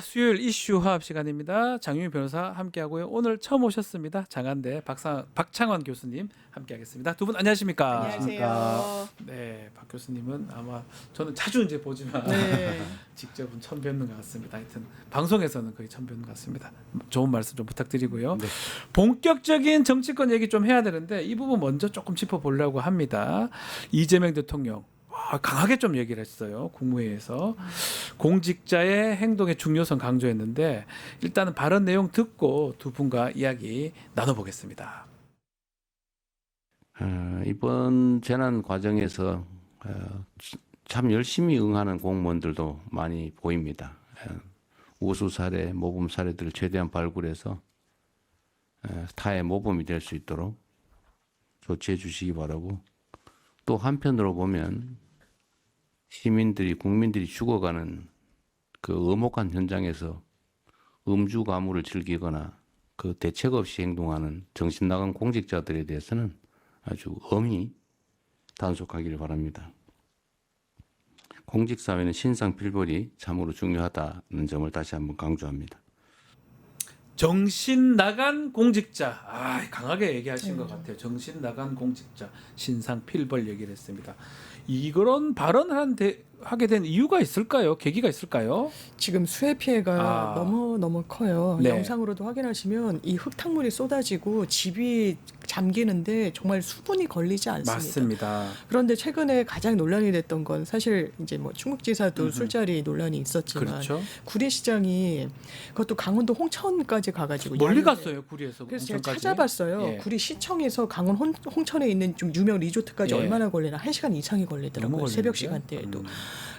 수요일 이슈 화합 시간입니다. 장윤희 변호사 함께하고요. 오늘 처음 오셨습니다. 장한대 박창원 교수님 함께하겠습니다. 두 분 안녕하십니까? 안녕하세요. 네, 박 교수님은 아마 저는 자주 이제 보지만 네. 직접은 처음 뵙는 것 같습니다. 하여튼 방송에서는 거의 처음 뵙는 것 같습니다. 좋은 말씀 좀 부탁드리고요. 네. 본격적인 정치권 얘기 좀 해야 되는데 이 부분 먼저 조금 짚어보려고 합니다. 이재명 대통령 강하게 좀 얘기를 했어요. 국무회의에서 공직자의 행동의 중요성 강조했는데 일단은 발언 내용 듣고 두 분과 이야기 나눠보겠습니다. 이번 재난 과정에서 참 열심히 응하는 공무원들도 많이 보입니다. 우수 사례, 모범 사례들을 최대한 발굴해서 타의 모범이 될 수 있도록 조치해 주시기 바라고, 또 한편으로 보면 시민들이, 국민들이 죽어가는 그 엄혹한 현장에서 음주 가무를 즐기거나 그 대책 없이 행동하는 정신 나간 공직자들에 대해서는 아주 엄히 단속하기를 바랍니다. 공직사회는 신상필벌이 참으로 중요하다는 점을 다시 한번 강조합니다. 정신 나간 공직자, 강하게 얘기하신 것 같아요. 정신 나간 공직자, 신상 필벌 얘기를 했습니다. 이런 발언을 하게 된 이유가 있을까요? 계기가 있을까요? 지금 수해 피해가 너무 커요. 네. 영상으로도 확인하시면 이 흙탕물이 쏟아지고 집이 잠기는데 정말 수분이 걸리지 않습니다. 맞습니다. 그런데 최근에 가장 논란이 됐던 건 사실 이제 뭐 충북지사도 술자리 논란이 있었지만 그렇죠. 구리시장이 그것도 강원도 홍천까지 가가지고 멀리 야유회. 갔어요, 구리에서. 그래서 제가 홍천까지. 찾아봤어요. 예. 구리시청에서 강원 홍천에 있는 좀 유명 리조트까지 예. 얼마나 걸리나 1시간 이상이 걸리더라고요. 너무 새벽 걸리는데요? 시간대에도.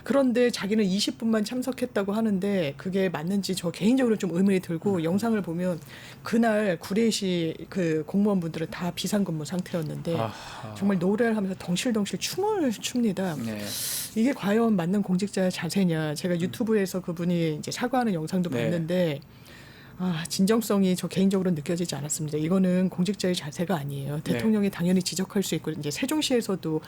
그런데 자기는 20분만 참석했다고 하는데 그게 맞는지 저 개인적으로 좀 의문이 들고, 영상을 보면 그날 구례시 그 공무원분들은 다 비상근무 상태였는데 아하. 정말 노래를 하면서 덩실덩실 춤을 춥니다. 네. 이게 과연 맞는 공직자의 자세냐. 제가 유튜브에서 그분이 이제 사과하는 영상도 네. 봤는데 진정성이 저 개인적으로 느껴지지 않았습니다. 이거는 공직자의 자세가 아니에요. 대통령이 당연히 지적할 수 있고, 이제 세종시에서도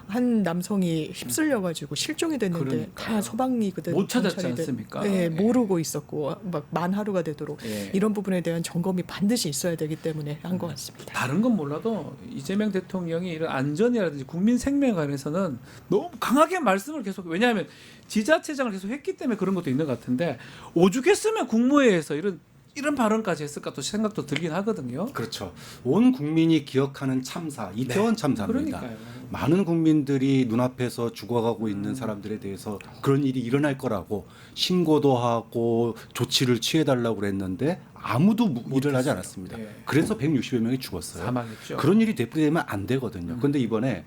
한 남성이 휩쓸려가지고 실종이 됐는데 그러니까요. 다 소방이거든. 못 찾았지 경찰이든. 않습니까? 네, 예. 모르고 있었고 막 만 하루가 되도록 예. 이런 부분에 대한 점검이 반드시 있어야 되기 때문에 한 것 같습니다. 다른 건 몰라도 이재명 대통령이 이런 안전이라든지 국민 생명에 관해서는 너무 강하게 말씀을 계속, 왜냐하면 지자체장을 계속 했기 때문에 그런 것도 있는 것 같은데, 오죽했으면 국무회의에서 이런 발언까지 했을까 또 생각도 들긴 하거든요. 그렇죠. 온 국민이 기억하는 참사, 이태원 참사입니다. 그러니까요. 많은 국민들이 눈앞에서 죽어가고 있는 사람들에 대해서 그런 일이 일어날 거라고 신고도 하고 조치를 취해달라고 그랬는데 아무도 일을 하지 않았습니다. 예. 그래서 160여 명이 죽었어요. 사망했죠. 그런 일이 되면 안 되거든요. 그런데 이번에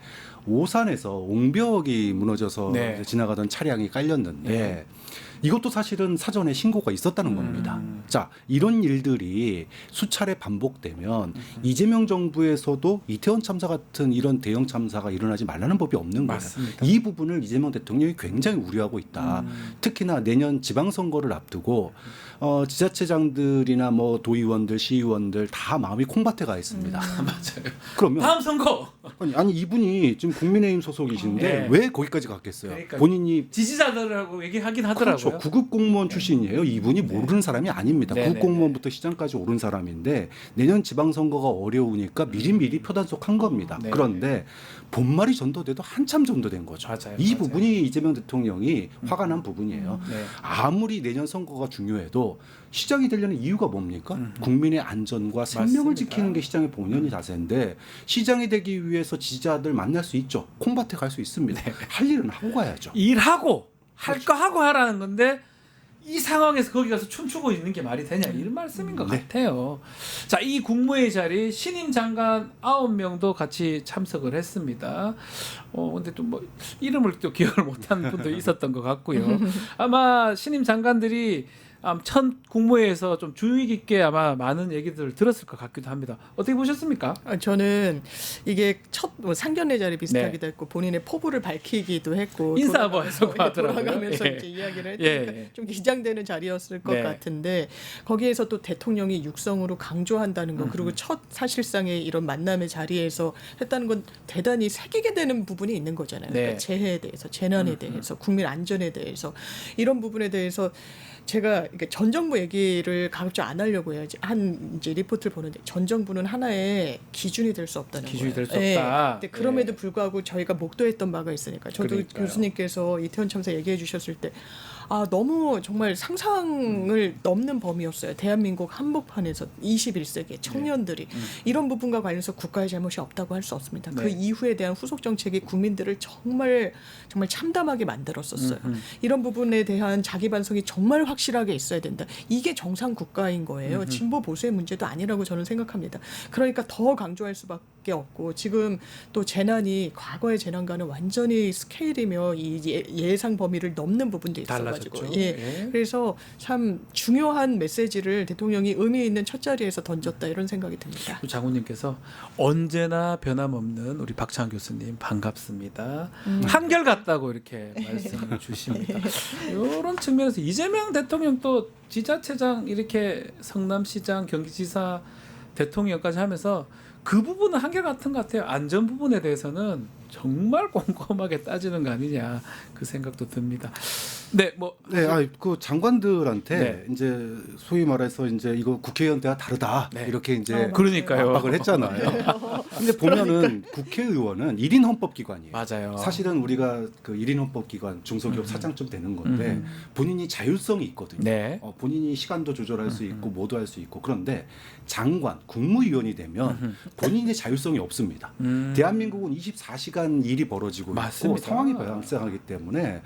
오산에서 옹벽이 무너져서 네. 이제 지나가던 차량이 깔렸는데 네. 이것도 사실은 사전에 신고가 있었다는 겁니다. 자, 이런 일들이 수차례 반복되면 이재명 정부에서도 이태원 참사 같은 이런 대형 참사가 일어나지 말라는 법이 없는 거예요. 맞습니다. 이 부분을 이재명 대통령이 굉장히 우려하고 있다. 특히나 내년 지방선거를 앞두고 지자체장들이나 뭐 도의원들, 시의원들 다 마음이 콩밭에 가 있습니다. 맞아요. 그러면 다음 선거 아니 이분이 지금 국민의힘 소속이신데 네. 왜 거기까지 갔겠어요? 그러니까요. 본인이 지지자들하고 얘기하긴 하더라고요. 그렇죠. 구급 공무원 출신이에요. 이분이 모르는 사람이 아닙니다. 네, 구급 네, 공무원부터 시장까지 오른 사람인데 내년 지방선거가 어려우니까 미리미리 표단속한 겁니다. 네. 그런데 본말이 전도돼도 한참 전도된 거죠. 맞아요. 이 맞아요. 부분이 이재명 대통령이 화가 난 부분이에요. 네. 아무리 내년 선거가 중요해도 시장이 되려는 이유가 뭡니까? 국민의 안전과 생명을 맞습니다. 지키는 게 시장의 본연의 자세인데, 시장이 되기 위해서 지지자들 만날 수 있죠. 콩밭에 갈 수 있습니다. 할 일은 하고 가야죠. 일하고 할 거 하고 하라는 건데 이 상황에서 거기 가서 춤추고 있는 게 말이 되냐, 이런 말씀인 것 같아요. 자, 이 국무회의 자리 신임 장관 9명도 같이 참석을 했습니다. 근데 또 뭐 이름을 또 기억을 못하는 분도 있었던 것 같고요. 아마 신임 장관들이 첫 국무회의에서 좀 주의 깊게 아마 많은 얘기들을 들었을 것 같기도 합니다. 어떻게 보셨습니까? 저는 이게 첫 상견례 자리 비슷하기도 네. 했고, 본인의 포부를 밝히기도 했고, 인사하면서 하더라고요. 돌아가면서 예. 이제 이야기를 했으니까 좀 긴장되는 자리였을 것 네. 같은데, 거기에서 또 대통령이 육성으로 강조한다는 거, 그리고 첫 사실상의 이런 만남의 자리에서 했다는 건 대단히 새기게 되는 부분이 있는 거잖아요. 네. 그러니까 재해에 대해서, 재난에 대해서, 국민 안전에 대해서, 이런 부분에 대해서 제가 이게 전 정부 얘기를 가급적 안 하려고 해야지 한 이제 리포트를 보는데 전 정부는 하나의 기준이 될 수 없다는 기준이 거예요. 될 수 없다. 근데 그럼에도 불구하고 저희가 목도했던 바가 있으니까 저도 그러니까요. 교수님께서 이태원 참사 얘기해 주셨을 때 너무 정말 상상을 넘는 범위였어요. 대한민국 한복판에서 21세기 청년들이 이런 부분과 관련해서 국가의 잘못이 없다고 할 수 없습니다. 네. 그 이후에 대한 후속 정책이 국민들을 정말 참담하게 만들었었어요. 이런 부분에 대한 자기 반성이 정말 확실하게 있어야 된다. 이게 정상 국가인 거예요. 진보 보수의 문제도 아니라고 저는 생각합니다. 그러니까 더 강조할 수밖에 없고 지금 또 재난이 과거의 재난과는 완전히 스케일이며 이 예상 범위를 넘는 부분도 있어가지고 달라졌죠. 예. 예. 그래서 참 중요한 메시지를 대통령이 의미 있는 첫 자리에서 던졌다 이런 생각이 듭니다. 또 장군님께서 언제나 변함없는 우리 박찬 교수님 반갑습니다. 한결같다고 이렇게 말씀을 주십니다. 이런 측면에서 이재명 대통령 또 지자체장 이렇게 성남시장 경기지사 대통령까지 하면서 그 부분은 한결같은 것 같아요. 안전 부분에 대해서는 정말 꼼꼼하게 따지는 거 아니냐 그 생각도 듭니다. 네, 뭐 네, 그 장관들한테 네. 이제 소위 말해서 이제 이거 국회의원 때와 다르다 네. 이렇게 이제 그러니까요. 압박을 했잖아요. 근데 보면은 국회의원은 1인 헌법기관이에요. 맞아요. 사실은 우리가 그 1인 헌법기관 중소기업 사장쯤 되는 건데 본인이 자율성이 있거든요. 네. 본인이 시간도 조절할 수 있고 뭐도 할 수 있고 그런데 장관, 국무위원이 되면 본인의 자율성이 없습니다. 대한민국은 24시간 일이 벌어지고 맞습니다. 있고 상황이 발생하기 때문에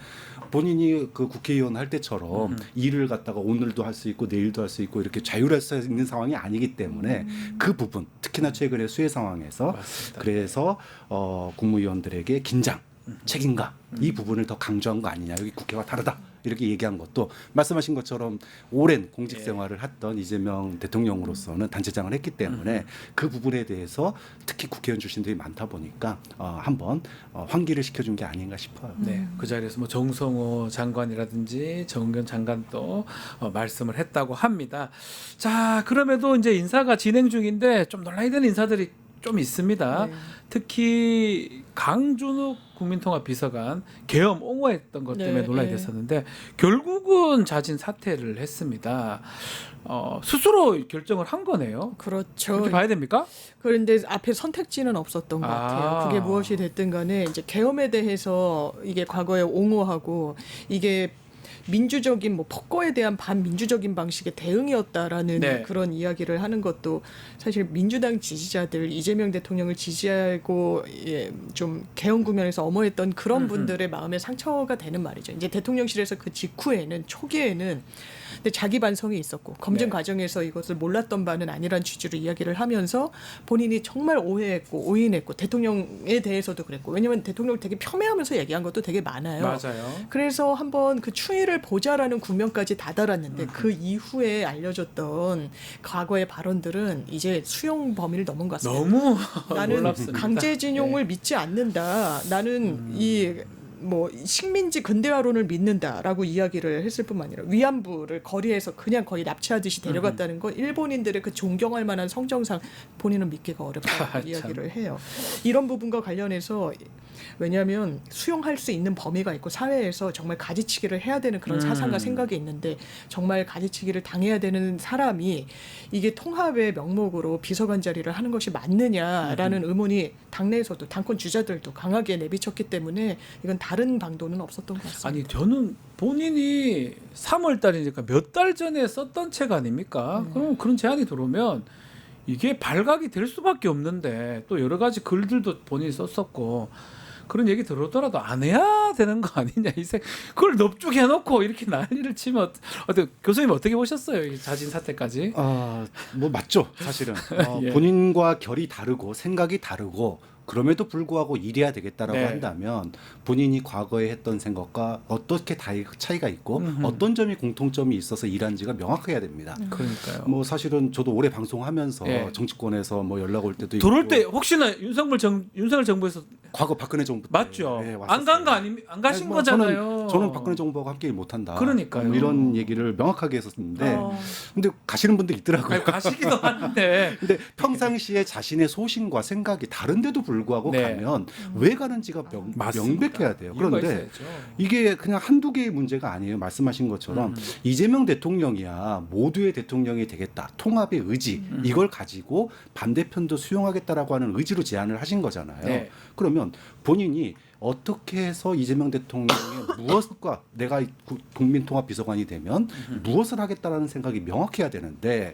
본인이 그 국회의원 할 때처럼 일을 갖다가 오늘도 할 수 있고 내일도 할 수 있고 이렇게 자율할 수 있는 상황이 아니기 때문에 그 부분 특히나 최근의 수해 상황에서 맞습니다. 그래서 국무위원들에게 긴장, 책임감 이 부분을 더 강조한 거 아니냐. 여기 국회와 다르다. 이렇게 얘기한 것도 말씀하신 것처럼 오랜 공직 생활을 했던 이재명 대통령으로서는 단체장을 했기 때문에 그 부분에 대해서 특히 국회의원 출신들이 많다 보니까 한번 환기를 시켜준 게 아닌가 싶어요. 네, 그 자리에서 뭐 정성호 장관이라든지 정은경 장관도 말씀을 했다고 합니다. 자, 그럼에도 이제 인사가 진행 중인데 좀 논란이 되는 인사들이 좀 있습니다. 네. 특히 강준욱 국민통합비서관 계엄 옹호했던 것 때문에 네, 논란이 네. 됐었는데 결국은 자진 사퇴를 했습니다. 스스로 결정을 한 거네요. 그렇죠. 그렇게 봐야 됩니까? 그런데 앞에 선택지는 없었던 것 같아요. 그게 무엇이 됐든 간에 이제 계엄에 대해서 이게 과거에 옹호하고 이게 민주적인 뭐 폭거에 대한 반민주적인 방식의 대응이었다라는 네. 그런 이야기를 하는 것도 사실 민주당 지지자들 이재명 대통령을 지지하고 좀 개헌 국면에서 엄호했던 그런 분들의 마음에 상처가 되는 말이죠. 이제 대통령실에서 그 직후에는 초기에는 근데 자기 반성이 있었고 검증 네. 과정에서 이것을 몰랐던 바는 아니란 취지로 이야기를 하면서 본인이 정말 오해했고 오인했고 대통령에 대해서도 그랬고 왜냐하면 대통령을 되게 폄훼하면서 얘기한 것도 되게 많아요. 맞아요. 그래서 한번 그 추이를 보자라는 국면까지 다다랐는데 그 이후에 알려졌던 과거의 발언들은 이제 수용 범위를 넘은 것 같습니다. 너무 나는 놀랍습니다. 강제징용을 믿지 않는다. 나는 이 뭐 식민지 근대화론을 믿는다라고 이야기를 했을 뿐만 아니라 위안부를 거리에서 그냥 거의 납치하듯이 데려갔다는 건 일본인들의 그 존경할 만한 성정상 본인은 믿기가 어렵다고 이야기를 해요. 이런 부분과 관련해서 왜냐하면 수용할 수 있는 범위가 있고 사회에서 정말 가지치기를 해야 되는 그런 사상과 생각이 있는데 정말 가지치기를 당해야 되는 사람이 이게 통합의 명목으로 비서관 자리를 하는 것이 맞느냐라는 의문이 당내에서도 당권 주자들도 강하게 내비쳤기 때문에 이건 다른 방도는 없었던 것 같습니다. 아니 저는 본인이 3월 달이니까 몇 달 전에 썼던 책 아닙니까? 그럼 그런 제안이 들어오면 이게 발각이 될 수밖에 없는데 또 여러 가지 글들도 본인이 썼었고 그런 얘기 들어오더라도 안 해야 되는 거 아니냐 그걸 넙죽해놓고 이렇게 난리를 치면 교수님 어떻게 보셨어요? 이 자진 사퇴까지? 뭐 맞죠, 사실은. 예. 본인과 결이 다르고 생각이 다르고 그럼에도 불구하고 일해야 되겠다라고 네. 한다면 본인이 과거에 했던 생각과 어떻게 차이가 있고 어떤 점이 공통점이 있어서 일한지가 명확해야 됩니다. 그러니까요. 뭐 사실은 저도 오래 방송하면서 예. 정치권에서 뭐 연락 올 때도 들어올 있고 때 혹시나 윤석열 정부에서 과거 박근혜 정부 때 맞죠? 예, 안 간 거 안 가신 아니, 뭐 거잖아요. 저는 박근혜 정부하고 함께 일 못한다. 그러니까요. 뭐 이런 얘기를 명확하게 했었는데 근데 가시는 분들 있더라고요. 아니, 가시기도 하는데 근데 평상시에 자신의 소신과 생각이 다른데도 불구하고 불구하고 네. 가면 왜 가는지가 맞습니다. 명백해야 돼요. 이유가 그런데 있어야죠. 이게 그냥 한두 개의 문제가 아니에요. 말씀하신 것처럼 이재명 대통령이야 모두의 대통령이 되겠다. 통합의 의지 이걸 가지고 반대편도 수용하겠다라고 하는 의지로 제안을 하신 거잖아요. 네. 그러면 본인이 어떻게 해서 이재명 대통령의 무엇과 내가 국민통합비서관이 되면 무엇을 하겠다라는 생각이 명확해야 되는데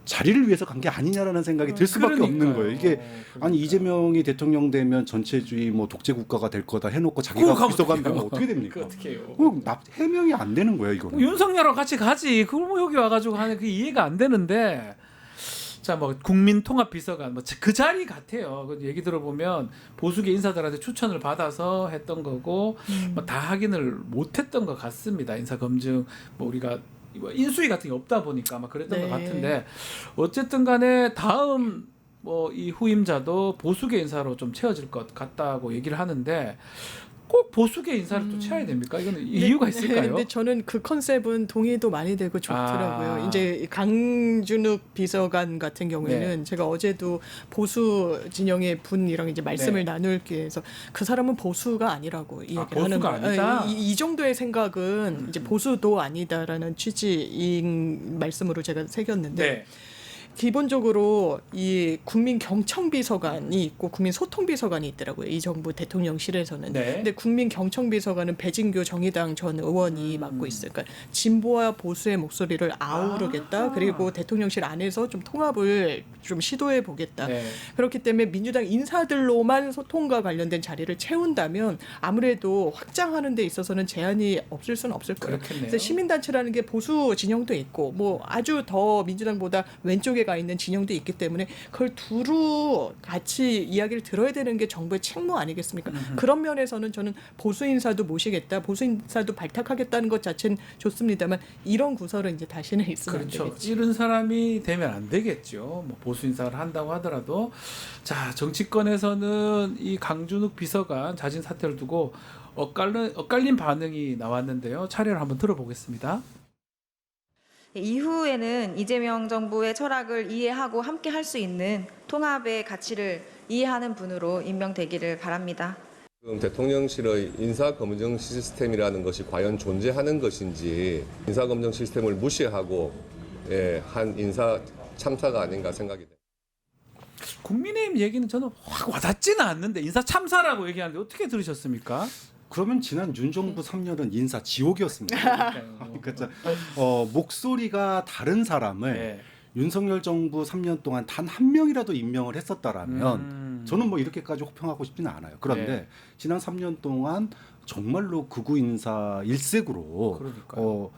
자리를 위해서 간 게 아니냐라는 생각이 들 수밖에 없는 거예요. 이게 아니 이재명이 대통령 되면 전체주의 뭐 독재 국가가 될 거다 해놓고 자기가 비서관 되면 어떻게 됩니까? 어떻게 해요? 해명이 안 되는 거예요 이거는. 윤석열하고 같이 가지. 그걸 뭐 여기 와가지고 하는 그 이해가 안 되는데. 자, 뭐 국민통합비서관 뭐 그 자리 같아요. 그 얘기 들어보면 보수계 인사들한테 추천을 받아서 했던 거고 뭐 다 확인을 못했던 것 같습니다. 인사 검증 뭐 우리가 인수위 같은 게 없다 보니까 막 그랬던 네. 것 같은데 어쨌든간에 다음 뭐 이 후임자도 보수계 인사로 좀 채워질 것 같다고 얘기를 하는데. 꼭 보수계 인사를 또 채워야 됩니까? 이거는 이유가 있을까요? 근데 저는 그 컨셉은 동의도 많이 되고 좋더라고요. 아. 이제 강준욱 비서관 같은 경우에는 네. 제가 어제도 보수 진영의 분이랑 이제 말씀을 네. 나눌기 위해서 그 사람은 보수가 아니라고 이야기를 보수가 하는 거예요. 아니다? 이 정도의 생각은 이제 보수도 아니다라는 취지인 말씀으로 제가 새겼는데 네. 기본적으로 이 국민 경청비서관이 있고 국민 소통비서관이 있더라고요. 이 정부 대통령실에서는. 네. 근데 국민 경청비서관은 배진교 정의당 전 의원이 맡고 있어요. 그러니까 진보와 보수의 목소리를 아우르겠다. 그리고 대통령실 안에서 좀 통합을 좀 시도해 보겠다. 네. 그렇기 때문에 민주당 인사들로만 소통과 관련된 자리를 채운다면 아무래도 확장하는 데 있어서는 제한이 없을 수는 없을 거예요. 그렇겠네요. 그래서 시민단체라는 게 보수 진영도 있고 뭐 아주 더 민주당보다 왼쪽에 가 있는 진영도 있기 때문에 그걸 두루 같이 이야기를 들어야 되는 게 정부의 책무 아니겠습니까? 그런 면에서는 저는 보수 인사도 모시겠다, 보수 인사도 발탁하겠다는 것 자체는 좋습니다만 이런 구설은 이제 다시는 있으면 안 그렇죠. 되겠죠. 이런 사람이 되면 안 되겠죠. 뭐 보수 인사를 한다고 하더라도 자 정치권에서는 이 강준욱 비서관 자진 사퇴를 두고 엇갈린 반응이 나왔는데요. 차례를 한번 들어보겠습니다. 이후에는 이재명 정부의 철학을 이해하고 함께 할 수 있는 통합의 가치를 이해하는 분으로 임명되기를 바랍니다. 지금 대통령실의 인사검증 시스템이라는 것이 과연 존재하는 것인지 인사검증 시스템을 무시하고 한 인사 참사가 아닌가 생각이 됩니다. 국민의힘 얘기는 저는 확 와닿지는 않는데 인사 참사라고 얘기하는데 어떻게 들으셨습니까? 그러면 지난 윤 정부 3년은 인사 지옥이었습니다. 그러니까 목소리가 다른 사람을 네. 윤석열 정부 3년 동안 단 한 명이라도 임명을 했었다라면 저는 뭐 이렇게까지 호평하고 싶지는 않아요. 그런데 네. 지난 3년 동안 정말로 극우 인사 일색으로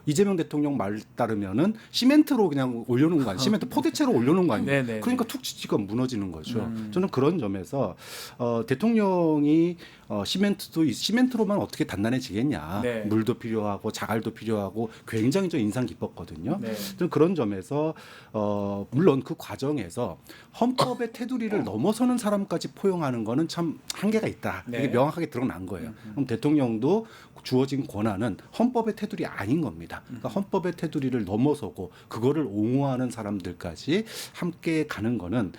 이재명 대통령 말 따르면은 시멘트로 그냥 올려놓은 거 아니에요. 시멘트 포대체로 올려놓은 거 아니에요. 네네네. 그러니까 툭 치치가 무너지는 거죠. 저는 그런 점에서 대통령이 시멘트로만 어떻게 단단해지겠냐. 네. 물도 필요하고 자갈도 필요하고 굉장히 저 인상 깊었거든요. 네. 좀 그런 점에서 물론 그 과정에서 헌법의 테두리를 넘어서는 사람까지 포용하는 거는 참 한계가 있다. 네. 이게 명확하게 드러난 거예요. 그럼 대통령도 주어진 권한은 헌법의 테두리 아닌 겁니다. 그러니까 헌법의 테두리를 넘어서고 그거를 옹호하는 사람들까지 함께 가는 거는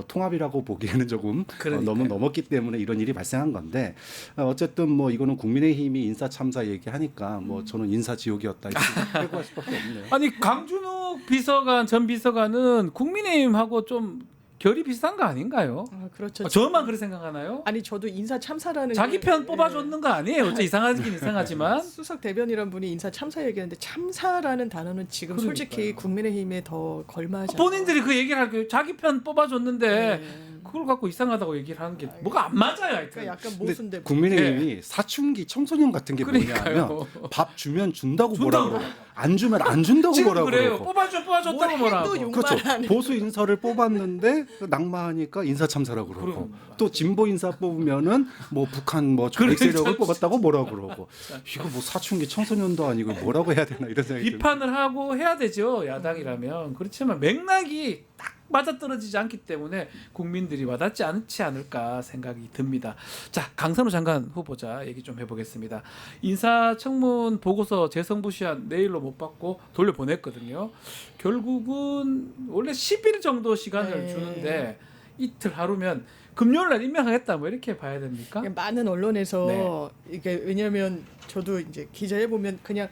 통합이라고 보기에는 조금 너무 넘었기 때문에 이런 일이 발생한 건데 어쨌든 뭐 이거는 국민의힘이 인사 참사 얘기하니까 뭐 저는 인사 지옥이었다 이렇게 빼고할 수밖에 없네요. 아니 강준욱 비서관 전 비서관은 국민의힘하고 좀 결이 비슷한 거 아닌가요? 그렇죠. 저만 그렇게 생각하나요? 아니 저도 인사 참사라는 자기 게, 편 뽑아줬는 거 아니에요? 어째 이상하긴 이상하지만 수석 대변이란 분이 인사 참사 얘기하는데 참사라는 단어는 지금 그러니까요. 솔직히 국민의힘에 더 걸맞아요. 본인들이 그 얘기를 할 거예요. 자기 편 뽑아줬는데 네. 그걸 갖고 이상하다고 얘기를 하는 게 뭐가 안 맞아요. 하여튼. 그러니까 약간 근데 모순돼. 국민의힘이 사춘기 청소년 같은 게 그러니까요. 뭐냐면 밥 주면 준다고 뭐라 준다고. 그러고 안 주면 안 준다고 지금 뭐라 그래요. 그러고 뽑아줬다고 뭘 뭐라고. 해도 욕- 그렇죠. 욕만 보수 인사를 뽑았는데 낙마하니까 인사 참사라고 그러고 그럼, 또 진보 인사 뽑으면은 뭐 북한 뭐 조직 세력을 뽑았다고 뭐라 그러고 이거 뭐 사춘기 청소년도 아니고 뭐라고 해야 되나 이런 생각이 비판을 하고 해야 되죠. 야당이라면. 그렇지만 맥락이 딱 맞아떨어지지 않기 때문에 국민들이 와닿지 않지 않을까 생각이 듭니다. 자, 강선우 장관 후보자 얘기 좀 해보겠습니다. 인사청문 보고서 재성부시한 내일로 못 받고 돌려보냈거든요. 결국은 원래 10일 정도 시간을 네. 주는데 이틀 하루면 금요일 날 임명하겠다 뭐 이렇게 봐야 됩니까? 많은 언론에서 네. 이게 왜냐하면 저도 이제 기자해 보면 그냥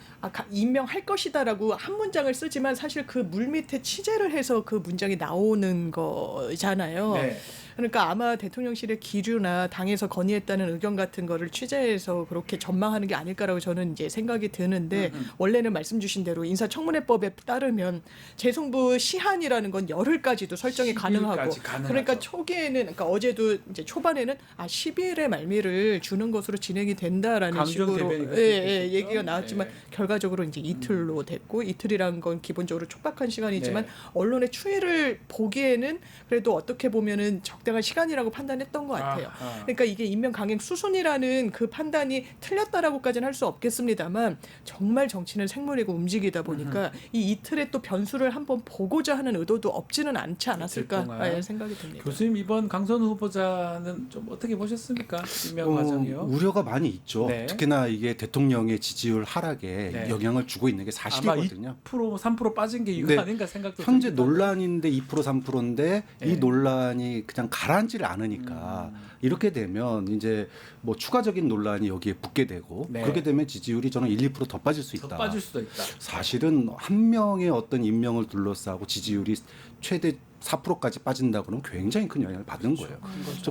임명할 것이다라고 한 문장을 쓰지만 사실 그 물 밑에 취재를 해서 그 문장이 나오는 거잖아요. 네. 그러니까 아마 대통령실의 기류나 당에서 건의했다는 의견 같은 거를 취재해서 그렇게 전망하는 게 아닐까라고 저는 이제 생각이 드는데 원래는 말씀 주신 대로 인사청문회법에 따르면 재송부 시한이라는 건 열흘까지도 설정이 12일까지 가능하고 가능하죠. 그러니까 초기에는 그러니까 어제도 이제 초반에는 12일의 말미를 주는 것으로 진행이 된다라는 강경 식으로 대변인이 그렇게 했었죠. 얘기가 나왔지만 네. 결과적으로 이제 이틀로 됐고 이틀이란 건 기본적으로 촉박한 시간이지만 네. 언론의 추이를 보기에는 그래도 어떻게 보면은 적당한 시간이라고 판단했던 것 같아요. 아하. 그러니까 이게 임명 강행 수순이라는 그 판단이 틀렸다라고까지는 할 수 없겠습니다만 정말 정치는 생물이고 움직이다 보니까 이 이틀의 또 변수를 한번 보고자 하는 의도도 없지는 않지 않았을까 동안. 생각이 듭니다. 교수님 이번 강선 후보자는 좀 어떻게 보셨습니까? 임명 과정이요. 우려가 많이 있죠. 네. 특히나 이게 대통령의 지지율 하락에 네. 영향을 주고 있는 게 사실이거든요. 2% 3% 빠진 게 이거 네. 아닌가 생각도 현재 듭니다. 논란인데 2% 3%인데 네. 이 논란이 그냥 가라앉지를 않으니까 이렇게 되면 이제 뭐 추가적인 논란이 여기에 붙게 되고 네. 그렇게 되면 지지율이 저는 1, 2%더 빠질 수 더 있다. 빠질 수도 있다. 사실은 한 명의 어떤 임명을 둘러싸고 지지율이 최대 4%까지 빠진다 그러면 굉장히 큰 영향을 받는 거예요.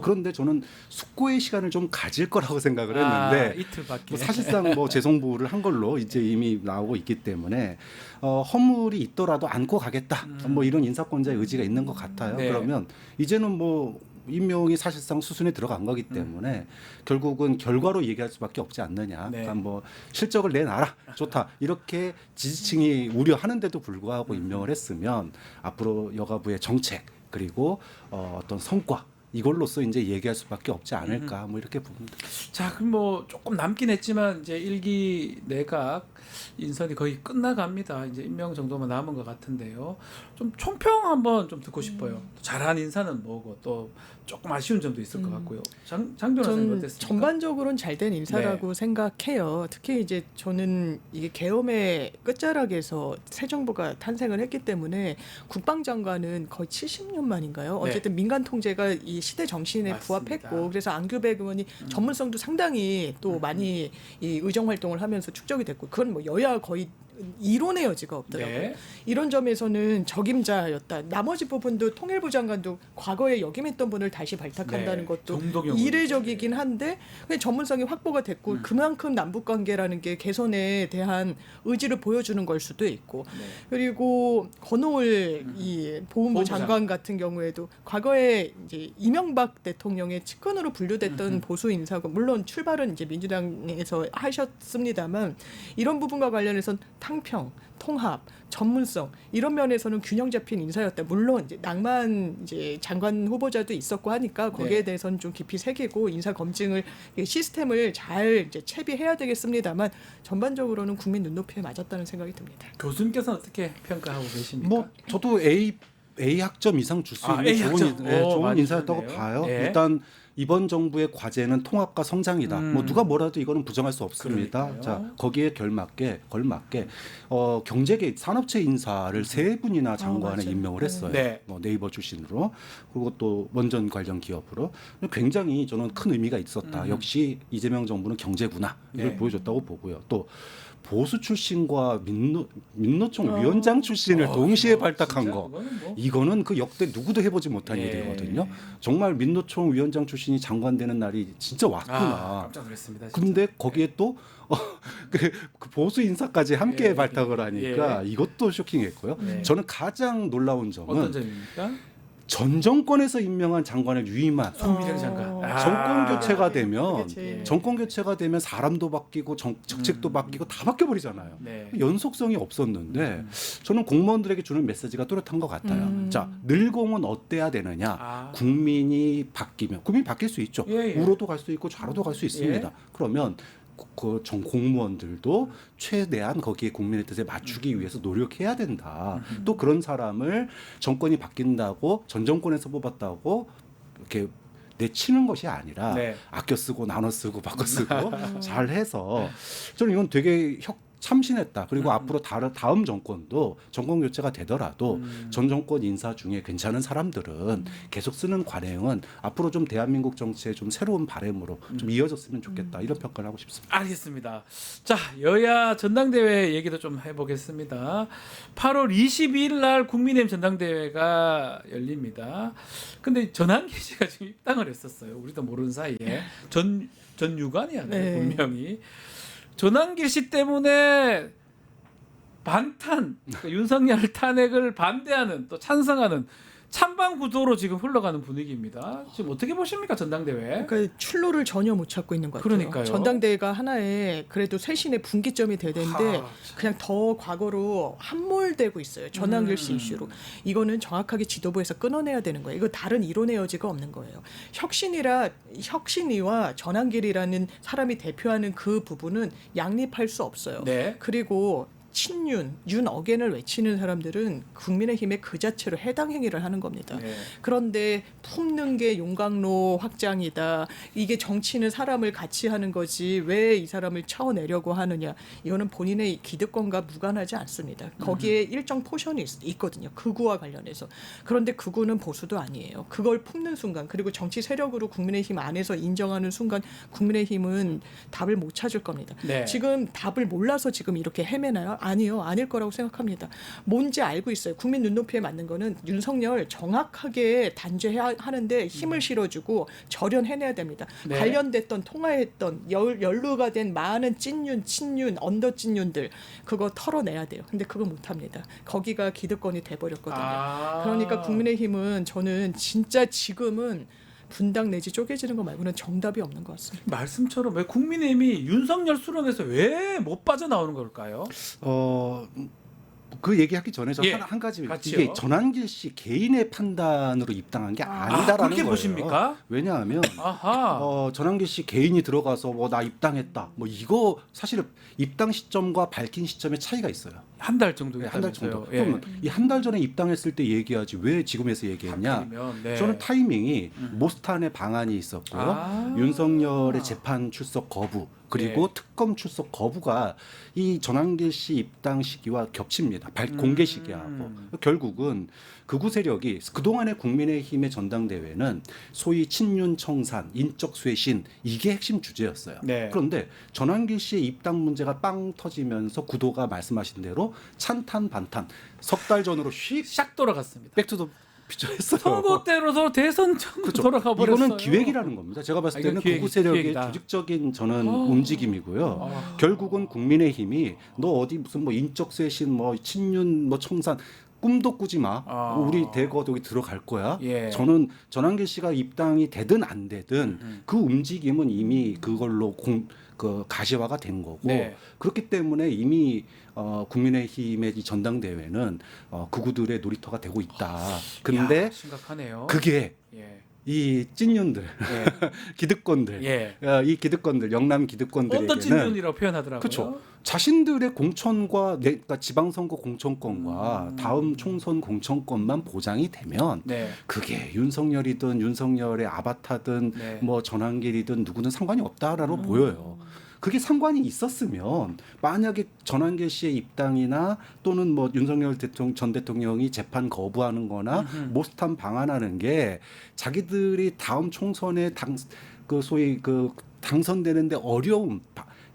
그런데 저는 숙고의 시간을 좀 가질 거라고 생각을 했는데 이틀밖에. 뭐 사실상 뭐 재송부를 한 걸로 이제 이미 나오고 있기 때문에 허물이 있더라도 안고 가겠다. 뭐 이런 인사권자의 의지가 있는 것 같아요. 네. 그러면 이제는 뭐 임명이 사실상 수순에 들어간 거기 때문에 결국은 결과로 얘기할 수밖에 없지 않느냐. 네. 그러니까 뭐 실적을 내놔라. 좋다. 이렇게 지지층이 우려하는데도 불구하고 임명을 했으면 앞으로 여가부의 정책 그리고 어떤 성과 이걸로써 이제 얘기할 수밖에 없지 않을까 뭐 이렇게 봅니다. 자, 그럼 뭐 조금 남긴 했지만 이제 1기 내각 인선이 거의 끝나갑니다. 이제 임명 정도만 남은 것 같은데요. 좀 총평 한번 좀 듣고 싶어요. 잘한 인사는 뭐고 또 조금 아쉬운 점도 있을 것 같고요. 장 변호사님 전 어땠습니까? 전반적으로는 잘된 인사라고 생각해요. 특히 이제 저는 이게 계엄의 끝자락에서 새 정부가 탄생을 했기 때문에 국방장관은 거의 70년 만인가요? 네. 어쨌든 민간 통제가 이 시대 정신에 맞습니다. 부합했고 그래서 안규백 의원이 전문성도 상당히 또 많이 이 의정 활동을 하면서 축적이 됐고 그건 뭐 여야 거의 이론의 여지가 없더라고요. 네. 이런 점에서는 적임자였다. 나머지 부분도 통일부 장관도 과거에 역임했던 분을 다시 발탁한다는 네. 것도 정동영 이례적이긴 한데 근데 전문성이 확보가 됐고 그만큼 남북 관계라는 게 개선에 대한 의지를 보여주는 걸 수도 있고 네. 그리고 건호을 이 보훈부 장관 같은 경우에도 과거에 이제 이명박 대통령의 측근으로 분류됐던 보수 인사고 물론 출발은 이제 민주당에서 하셨습니다만 이런 부분과 관련해서는 탕평, 통합, 전문성 이런 면에서는 균형 잡힌 인사였다. 물론 이제 낭만 이제 장관 후보자도 있었고 하니까 거기에 네. 대해서는 좀 깊이 새기고 인사 검증을 시스템을 잘 이제 채비해야 되겠습니다만 전반적으로는 국민 눈높이에 맞았다는 생각이 듭니다. 교수님께서는 어떻게 평가하고 계십니까? 뭐 저도 A 학점 이상 줄 수 있는 A 좋은, 학점. 좋은 많이 인사였다고 주네요. 봐요. 예. 일단 이번 정부의 과제는 통합과 성장이다. 뭐 누가 뭐라도 이거는 부정할 수 없습니다. 그러니까요. 자 거기에 걸맞게 경제계 산업체 인사를 세 분이나 장관에 맞아요. 임명을 했어요. 네. 뭐 네이버 출신으로 그리고 또 원전 관련 기업으로 굉장히 저는 큰 의미가 있었다. 역시 이재명 정부는 경제구나 이걸 네. 보여줬다고 보고요. 또 보수 출신과 민노총 위원장 출신을 동시에 발탁한 진짜 거. 그거는 뭐. 이거는 그 역대 누구도 해보지 못한 예. 일이거든요. 정말 민노총 위원장 출신이 장관 되는 날이 진짜 왔구나. 깜짝 놀랐습니다. 진짜. 근데 거기에 또 그 보수 인사까지 함께 예. 발탁을 하니까 이것도 쇼킹했고요. 네. 저는 가장 놀라운 점은 어떤 점입니까? 전 정권에서 임명한 장관을 유임한 손미령 장관. 정권 교체가 되면 그치. 정권 교체가 되면 사람도 바뀌고 정책도 바뀌고 다 바뀌어 버리잖아요. 네. 연속성이 없었는데 저는 공무원들에게 주는 메시지가 뚜렷한 것 같아요. 자, 늘공은 어때야 되느냐? 국민이 바뀌면 국민이 바뀔 수 있죠. 예, 예. 우로도 갈 수 있고 좌로도 갈 수 있습니다. 예. 그러면 그 공무원들도 최대한 거기에 국민의 뜻에 맞추기 위해서 노력해야 된다. 또 그런 사람을 정권이 바뀐다고 전 정권에서 뽑았다고 이렇게 내치는 것이 아니라 네. 아껴 쓰고 나눠 쓰고 바꿔 쓰고 잘 해서 저는 이건 되게 참신했다. 그리고 앞으로 다음 정권도 정권 교체가 되더라도 전 정권 인사 중에 괜찮은 사람들은 계속 쓰는 관행은 앞으로 좀 대한민국 정치의 좀 새로운 바램으로 좀 이어졌으면 좋겠다. 이런 평가를 하고 싶습니다. 알겠습니다. 자, 여야 전당대회 얘기도 좀 해보겠습니다. 8월 22일 날 국민의힘 전당대회가 열립니다. 근데 전한기 씨가 지금 입당을 했었어요. 우리도 모르는 사이에 전유관이야 네. 분명히. 전한길 씨 때문에 반탄, 그러니까 윤석열 탄핵을 반대하는 또 찬성하는 찬반 구도로 지금 흘러가는 분위기입니다. 지금 어떻게 보십니까 전당대회? 그러니까 출로를 전혀 못 찾고 있는 것 같아요. 그러니까요. 전당대회가 하나의 그래도 쇄신의 분기점이 돼야 되는데 그냥 더 과거로 함몰되고 있어요. 전환길 씨 이슈로. 이거는 정확하게 지도부에서 끊어내야 되는 거예요. 이거 다른 이론의 여지가 없는 거예요. 혁신이와 전환길이라는 사람이 대표하는 그 부분은 양립할 수 없어요. 네. 그리고 윤 어겐을 외치는 사람들은 국민의힘에 그 자체로 해당 행위를 하는 겁니다. 네. 그런데 품는 게 용광로 확장이다. 이게 정치는 사람을 같이 하는 거지 왜 이 사람을 쳐내려고 하느냐. 이거는 본인의 기득권과 무관하지 않습니다. 거기에 일정 포션이 있거든요. 극우와 관련해서. 그런데 극우는 보수도 아니에요. 그걸 품는 순간 그리고 정치 세력으로 국민의힘 안에서 인정하는 순간 국민의힘은 답을 못 찾을 겁니다. 네. 지금 답을 몰라서 지금 이렇게 헤매나요? 아니요. 아닐 거라고 생각합니다. 뭔지 알고 있어요. 국민 눈높이에 맞는 거는 윤석열 정확하게 단죄하는데 힘을 실어주고 절연해내야 됩니다. 네. 관련됐던 통화했던 연루가 된 많은 찐윤, 친윤, 언더찐윤들 그거 털어내야 돼요. 근데 그거 못합니다. 거기가 기득권이 돼버렸거든요. 그러니까 국민의힘은 저는 진짜 지금은 분당 내지 쪼개지는 거 말고는 정답이 없는 것 같습니다. 말씀처럼 왜 국민의힘이 윤석열 수렁에서 왜 못 빠져나오는 걸까요? 그 얘기하기 전에 저 예, 한 가지 같이요. 이게 전한길 씨 개인의 판단으로 입당한 게 아니다라는 그렇게 거예요. 보십니까? 왜냐하면 아하. 전한길 씨 개인이 들어가서 뭐 나 입당했다. 뭐 이거 사실은 입당 시점과 밝힌 시점에 차이가 있어요. 한 달 정도 한 달 정도. 있다면서요. 예. 그러면 이 한 달 전에 입당했을 때 얘기하지 왜 지금에서 얘기했냐? 하필이면, 네. 저는 타이밍이 모스탄의 방안이 있었고요. 윤석열의 재판 출석 거부 그리고 네. 특검 출석 거부가 이 전한길 씨 입당 시기와 겹칩니다. 공개 시기하고 결국은 극우 세력이 그동안의 국민의힘의 전당대회는 소위 친윤 청산, 인적 쇄신 이게 핵심 주제였어요. 네. 그런데 전한길 씨의 입당 문제가 빵 터지면서 구도가 말씀하신 대로 찬탄 반탄 석 달 전으로 샥 돌아갔습니다. 백투더 퓨처 했어요. 선거 때로서 대선 전으로 그렇죠. 돌아가 버렸어요. 이거는 기획이라는 겁니다. 제가 봤을 때는 기획, 극우 세력의 기획이다. 조직적인 저는 움직임이고요. 결국은 국민의힘이 너 어디 무슨 뭐 인적 쇄신 뭐 친윤 뭐 청산 꿈도 꾸지 마. 우리 대거 여기 들어갈 거야. 예. 저는 전한길 씨가 입당이 되든 안 되든 그 움직임은 이미 그걸로 가시화가 된 거고 네. 그렇기 때문에 이미 국민의힘의 이 전당대회는 극우들의 놀이터가 되고 있다. 근데 야, 심각하네요. 그게 예. 이 찐윤들, 예. 기득권들, 예. 이 기득권들, 영남 기득권들에게는 언더찐윤이라고 표현하더라고요. 그렇죠. 자신들의 공천과 그러니까 지방선거 공천권과 다음 총선 공천권만 보장이 되면 네. 그게 윤석열이든 윤석열의 아바타든 네. 뭐 전한길이든 누구든 상관이 없다라고 보여요. 그게 상관이 있었으면 만약에 전한길 씨의 입당이나 또는 뭐 윤석열 전 대통령이 재판 거부하는 거나 모스탄 방한하는 게 자기들이 다음 총선에 소위 당선되는데 어려움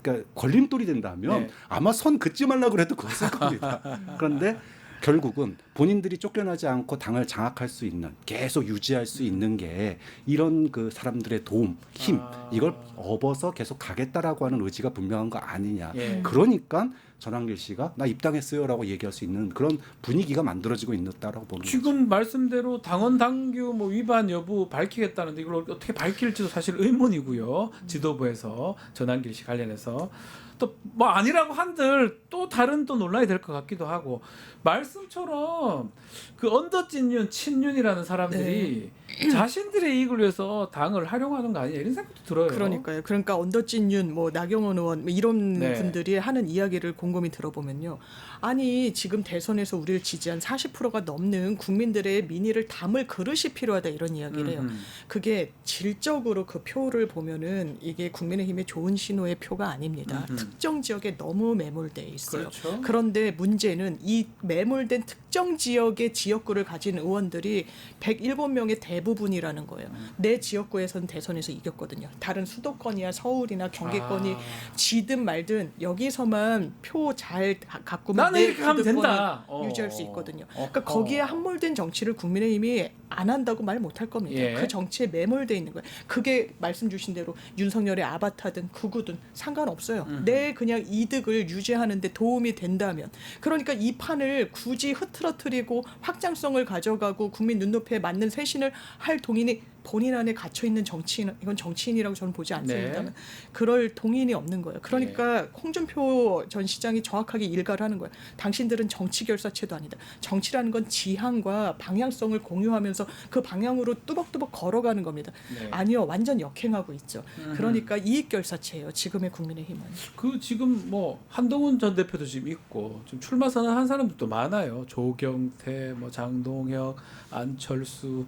그러니까 걸림돌이 된다면 네. 아마 선 긋지 말라고 해도 그랬을 겁니다. 그런데 결국은 본인들이 쫓겨나지 않고 당을 장악할 수 있는 계속 유지할 수 있는 게 이런 그 사람들의 도움, 힘 이걸 업어서 계속 가겠다라고 하는 의지가 분명한 거 아니냐. 예. 그러니까 전한길 씨가 나 입당했어요라고 얘기할 수 있는 그런 분위기가 만들어지고 있다라고 보는 거죠. 지금 말씀대로 당원 당규 뭐 위반 여부 밝히겠다는데 이걸 어떻게 밝힐지도 사실 의문이고요. 지도부에서 전한길 씨 관련해서 또 뭐 아니라고 한들 또 다른 또 논란이 될 것 같기도 하고 말씀처럼 그 언더찐윤, 친윤이라는 사람들이 자신들의 이익을 위해서 당을 활용하는 거 아니냐 이런 생각도 들어요. 그러니까요. 그러니까 언더찐윤, 뭐 나경원 의원 뭐 이런 네. 분들이 하는 이야기를 곰곰이 들어보면요. 아니 지금 대선에서 우리를 지지한 40%가 넘는 국민들의 민의를 담을 그릇이 필요하다 이런 이야기를 해요. 그게 질적으로 그 표를 보면은 이게 국민의힘의 좋은 신호의 표가 아닙니다. 특정 지역에 너무 매몰돼 있어요. 그렇죠. 그런데 문제는 이 매몰된 특정 지역의 지역구를 가진 의원들이 107명의 대부분이라는 거예요. 내 지역구에서는 대선에서 이겼거든요. 다른 수도권이야 서울이나 경기권이 지든 말든 여기서만 표 잘 갖고만 나는 내 이렇게 하면 기득권을 된다. 유지할 수 있거든요. 그러니까 거기에 함몰된 정치를 국민의힘이 안 한다고 말 못할 겁니다. 예. 그 정치에 매몰돼 있는 거예요. 그게 말씀 주신 대로 윤석열의 아바타든 극우든 상관없어요. 내 그냥 이득을 유지하는 데 도움이 된다면. 그러니까 이 판을 굳이 흐트러뜨리고 확장성을 가져가고 국민 눈높이에 맞는 쇄신을 할 동인이 본인 안에 갇혀 있는 정치인, 이건 정치인이라고 저는 보지 않습니다만 네. 그럴 동인이 없는 거예요. 그러니까 홍준표 전 시장이 정확하게 일가를 하는 거예요. 당신들은 정치 결사체도 아니다. 정치라는 건 지향과 방향성을 공유하면서 그 방향으로 뚜벅뚜벅 걸어가는 겁니다. 네. 아니요, 완전 역행하고 있죠. 그러니까 이익 결사체예요. 지금의 국민의힘은. 그 지금 뭐 한동훈 전 대표도 지금 있고 좀 출마 선언한 사람들도 많아요. 조경태, 뭐 장동혁, 안철수.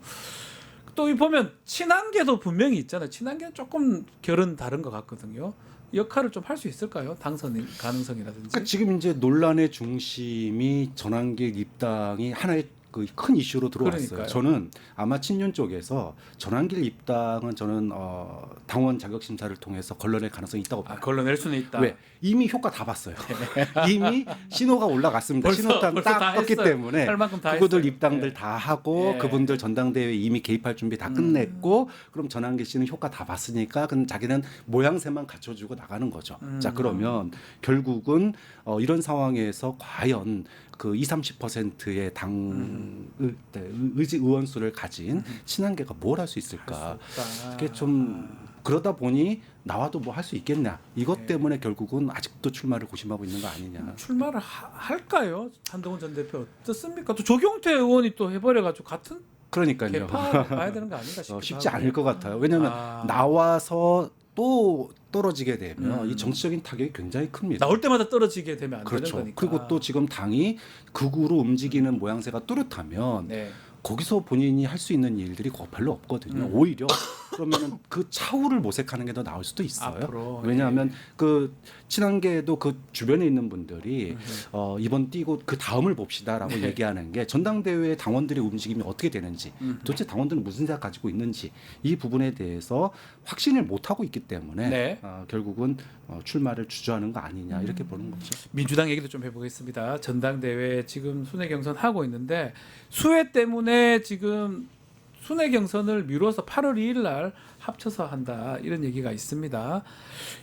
또 이 보면 친한계도 분명히 있잖아요. 친한계는 조금 결은 다른 것 같거든요. 역할을 좀 할 수 있을까요? 당선 가능성이라든지. 그러니까 지금 이제 논란의 중심이 전환길 입당이 하나의 그 큰 이슈로 들어왔어요. 그러니까요. 저는 아마 친윤 쪽에서 전환길 입당은 저는 당원 자격 심사를 통해서 걸러낼 가능성이 있다고 봐요. 걸러낼 수는 있다. 왜? 이미 효과 다 봤어요. 이미 신호가 올라갔습니다. 신호탄 벌써 다 딱 떴기 했어요. 때문에 할 만큼 다 그분들 했어요. 입당들 예. 다 하고 예. 그분들 전당대회 이미 개입할 준비 다 끝냈고 그럼 전환길 씨는 효과 다 봤으니까 그럼 자기는 모양새만 갖춰주고 나가는 거죠. 자 그러면 결국은 이런 상황에서 과연 그 20, 30%의 당 의지 의원수를 가진 친한계가 뭘 할 수 있을까? 그게 좀 그러다 보니 나와도 뭐 할 수 있겠냐? 이것 때문에 결국은 아직도 출마를 고심하고 있는 거 아니냐? 출마를 할까요? 한동훈 전 대표 어떻습니까? 또 조경태 의원이 또 해버려가지고 같은 그러니까요. 개파 봐야 되는 거 아닌가 싶기도 쉽지 하고요. 않을 것 같아요. 왜냐하면 나와서 또 떨어지게 되면 이 정치적인 타격이 굉장히 큽니다. 나올 때마다 떨어지게 되면 안 그렇죠. 되는 거니까. 그리고 또 지금 당이 극우로 움직이는 모양새가 뚜렷하면 네. 거기서 본인이 할 수 있는 일들이 별로 없거든요. 오히려 그러면은 그 차후를 모색하는 게 더 나을 수도 있어요. 앞으로, 왜냐하면 그 친한계도 그 주변에 있는 분들이 이번 뛰고 그 다음을 봅시다라고 얘기하는 게 전당대회 당원들의 움직임이 어떻게 되는지 도대체 당원들은 무슨 생각 가지고 있는지 이 부분에 대해서 확신을 못 하고 있기 때문에 네. 결국은 출마를 주저하는 거 아니냐 이렇게 보는 거죠. 민주당 얘기도 좀 해보겠습니다. 전당대회 지금 순회 경선 하고 있는데 수회 때문에 지금 순회 경선을 미뤄서 8월 2일 날 합쳐서 한다 이런 얘기가 있습니다.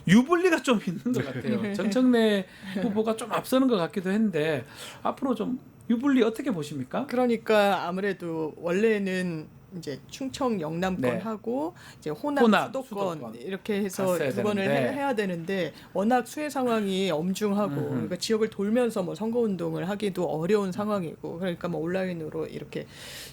유불리가 좀 있는 것 같아요. 정청래 후보가 좀 앞서는 것 같기도 했는데 앞으로 좀 유불리 어떻게 보십니까? 그러니까 아무래도 원래는 이제 충청 영남권 네. 하고 이제 호남, 수도권 이렇게 해서 갔어야 두 번을 되는데. 해야 되는데 워낙 수혜 상황이 엄중하고 그러니까 지역을 돌면서 뭐 선거 운동을 하기도 어려운 상황이고 그러니까 뭐 온라인으로 이렇게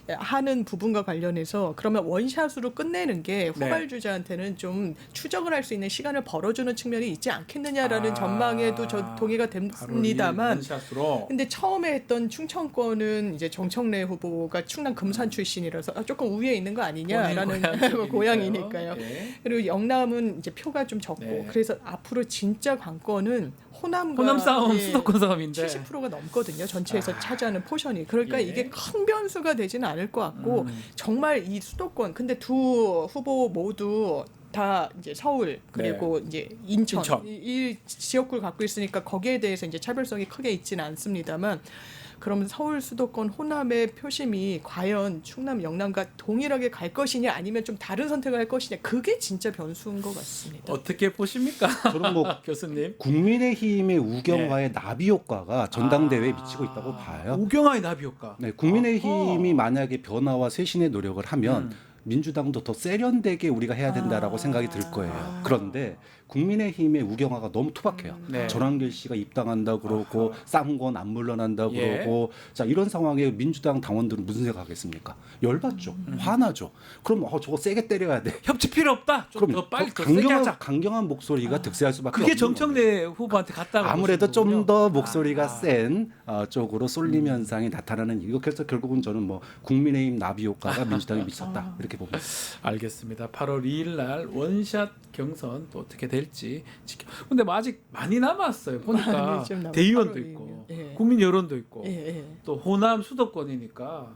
하는 부분과 관련해서 그러면 원샷으로 끝내는 게 후발 주자한테는 좀 추적을 할 수 있는 시간을 벌어주는 측면이 있지 않겠느냐라는 전망에도 저 동의가 됩니다만. 원샷으로. 근데 처음에 했던 충청권은 이제 정청래 후보가 충남 금산 출신이라서 조금 우위에 있는 거 아니냐라는 고향이니까요. 예. 그리고 영남은 이제 표가 좀 적고 네. 그래서 앞으로 진짜 관건은 호남과 호남 싸움, 예, 수도권 싸움인데 70%가 넘거든요. 전체에서 차지하는 포션이. 그러니까 예. 이게 큰 변수가 되지는 않을 것 같고 정말 이 수도권 근데 두 후보 모두 다 이제 서울 그리고 이제 인천. 이 지역구를 갖고 있으니까 거기에 대해서 이제 차별성이 크게 있지는 않습니다만 그러면 서울 수도권 호남의 표심이 과연 충남 영남과 동일하게 갈 것이냐 아니면 좀 다른 선택을 할 것이냐 그게 진짜 변수인 것 같습니다. 어떻게 보십니까? 저는 뭐 교수님. 국민의힘의 우경화의 나비 효과가 전당대회에 미치고 있다고 봐요. 우경화의 나비 효과. 네, 국민의힘이 만약에 변화와 쇄신의 노력을 하면 민주당도 더 세련되게 우리가 해야 된다라고 생각이 들 거예요. 그런데 국민의힘의 우경화가 너무 투박해요. 네. 전환길 씨가 입당한다 그러고 쌍권 안 물러난다 예. 그러고 자 이런 상황에 민주당 당원들은 무슨 생각하겠습니까? 열받죠. 화나죠. 그럼 저거 세게 때려야 돼. 협치 필요 없다. 좀 그럼 더 빨리 더 세게 하자. 강경한 목소리가 득세할 수밖에 그게 없는 정청래 후보한테 갔다고 아무래도 보시는 좀 거군요. 더 목소리가 센 쪽으로 쏠림 현상이 나타나는 이거 그래서 결국은 저는 뭐 국민의힘 나비 효과가 민주당에 미쳤다 이렇게 봅니다. 알겠습니다. 8월 2일 날 원샷 경선 또 어떻게 될지 지켜. 근데 뭐 아직 많이 남았어요. 보니까 많이 좀 남았어요. 대의원도 8월 있고 이면. 예. 국민 여론도 있고 예. 또 호남 수도권이니까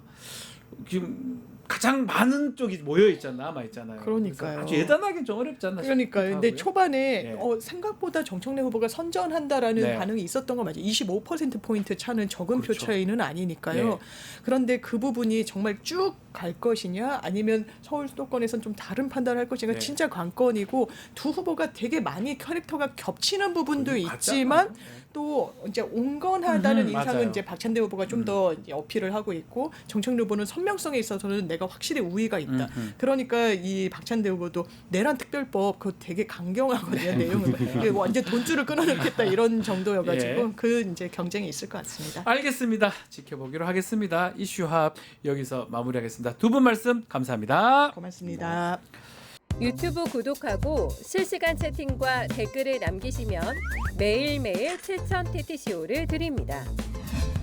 지금 가장 많은 쪽이 모여 있잖아 남아 있잖아요. 그러니까요. 아주 예단하기 좀 어렵지 않나 그러니까요. 싶기도 근데 하고요. 초반에 예. 생각보다 정청래 후보가 선전한다라는 네. 반응이 있었던 거 맞아요. 25% 포인트 차는 적은 표 그렇죠. 차이는 아니니까요. 네. 그런데 그 부분이 정말 쭉 갈 것이냐 아니면 서울 수도권에서는 좀 다른 판단을 할 것인가 네. 진짜 관건이고 두 후보가 되게 많이 캐릭터가 겹치는 부분도 그건 있지만 맞잖아요. 네. 또 이제 온건하다는 인상은 맞아요. 이제 박찬대 후보가 좀 더 어필을 하고 있고 정청래 후보는 선명성에 있어서는 내가 확실히 우위가 있다. 그러니까 이 박찬대 후보도 내란 특별법 그거 되게 강경하거든요. 내용은 이게 완전 돈줄을 끊어놓겠다 이런 정도여가지고 예. 그 이제 경쟁이 있을 것 같습니다. 알겠습니다. 지켜보기로 하겠습니다. 이슈합 여기서 마무리하겠습니다. 두 분 말씀 감사합니다. 고맙습니다. 유튜브 구독하고 실시간 채팅과 댓글을 남기시면 매일매일 7,000TTCO를 드립니다.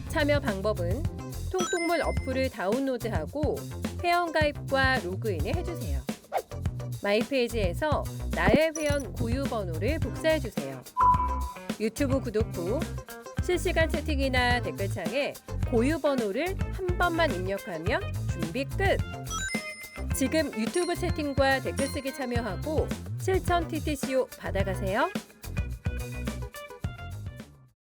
참여 방법은 통통물 어플을 다운로드하고 회원가입과 로그인을 해주세요. 마이페이지에서 나의 회원 고유 번호를 복사해주세요. 유튜브 구독 후 실시간 채팅이나 댓글창에 고유 번호를 한 번만 입력하면 준비 끝! 지금 유튜브 채팅과 댓글 쓰기 참여하고 7,000TTCO 받아가세요.